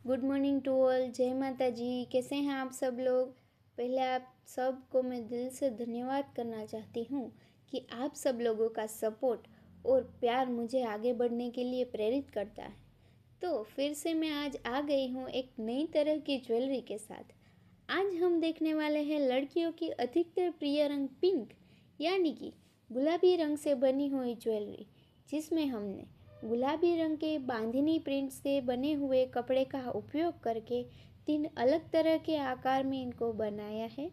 Good morning to all. जय माता जी। कैसे हैं आप सब लोग। पहले आप सबको मैं दिल से धन्यवाद करना चाहती हूँ कि आप सब लोगों का सपोर्ट और प्यार मुझे आगे बढ़ने के लिए प्रेरित करता है। तो फिर से मैं आज आ गई हूँ एक नई तरह की ज्वेलरी के साथ। आज हम देखने वाले हैं लड़कियों की अधिकतर प्रिय रंग पिंक यानी कि गुलाबी रंग से बनी हुई ज्वेलरी, जिसमें हमने गुलाबी रंग के बांधनी प्रिंट से बने हुए कपड़े का उपयोग करके 3 अलग तरह के आकार में इनको बनाया है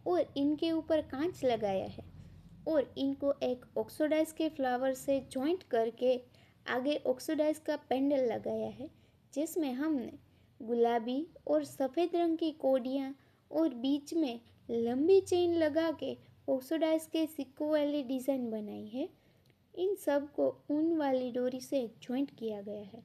और इनके ऊपर कांच लगाया है और इनको एक ऑक्सीडाइज के फ्लावर से जॉइंट करके आगे ऑक्सीडाइज का पेंडल लगाया है, जिसमें हमने गुलाबी और सफ़ेद रंग की कोडियाँ और बीच में लंबी चेन लगा के ऑक्सीडाइज के सिक्कों वाली डिज़ाइन बनाई है। इन सब को ऊन वाली डोरी से जॉइंट किया गया है।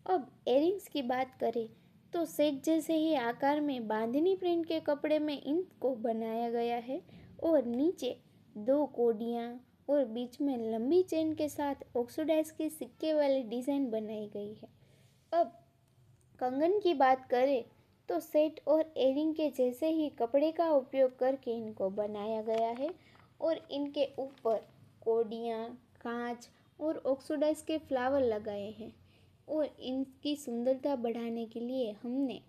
अब एयरिंग्स की बात करें तो सेट जैसे ही आकार में बांधनी प्रिंट के कपड़े में इनको बनाया गया है और नीचे 2 कोडियाँ और बीच में लंबी चेन के साथ ऑक्सीडाइज के सिक्के वाली डिज़ाइन बनाई गई है। अब कंगन की बात करें तो सेट और एयरिंग के जैसे ही कपड़े का उपयोग करके इनको बनाया गया है और इनके ऊपर कोडियाँ, कांच और ऑक्सीडाइज के फ्लावर लगाए हैं और इनकी सुंदरता बढ़ाने के लिए हमने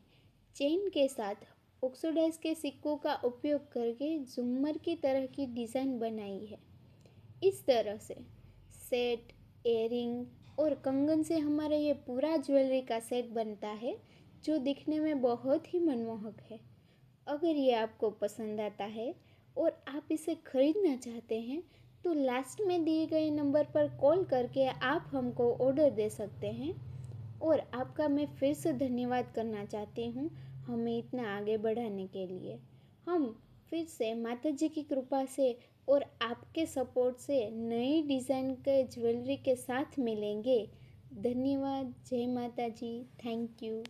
चेन के साथ ऑक्सीडाइज के सिक्कों का उपयोग करके झूमर की तरह की डिज़ाइन बनाई है। इस तरह से सेट, एयरिंग और कंगन से हमारा ये पूरा ज्वेलरी का सेट बनता है, जो दिखने में बहुत ही मनमोहक है। अगर ये आपको पसंद आता है और आप इसे खरीदना चाहते हैं तो लास्ट में दिए गए नंबर पर कॉल करके आप हमको ऑर्डर दे सकते हैं। और आपका मैं फिर से धन्यवाद करना चाहती हूँ हमें इतना आगे बढ़ाने के लिए। हम फिर से माता जी की कृपा से और आपके सपोर्ट से नई डिज़ाइन के ज्वेलरी के साथ मिलेंगे। धन्यवाद। जय माता जी। Thank you.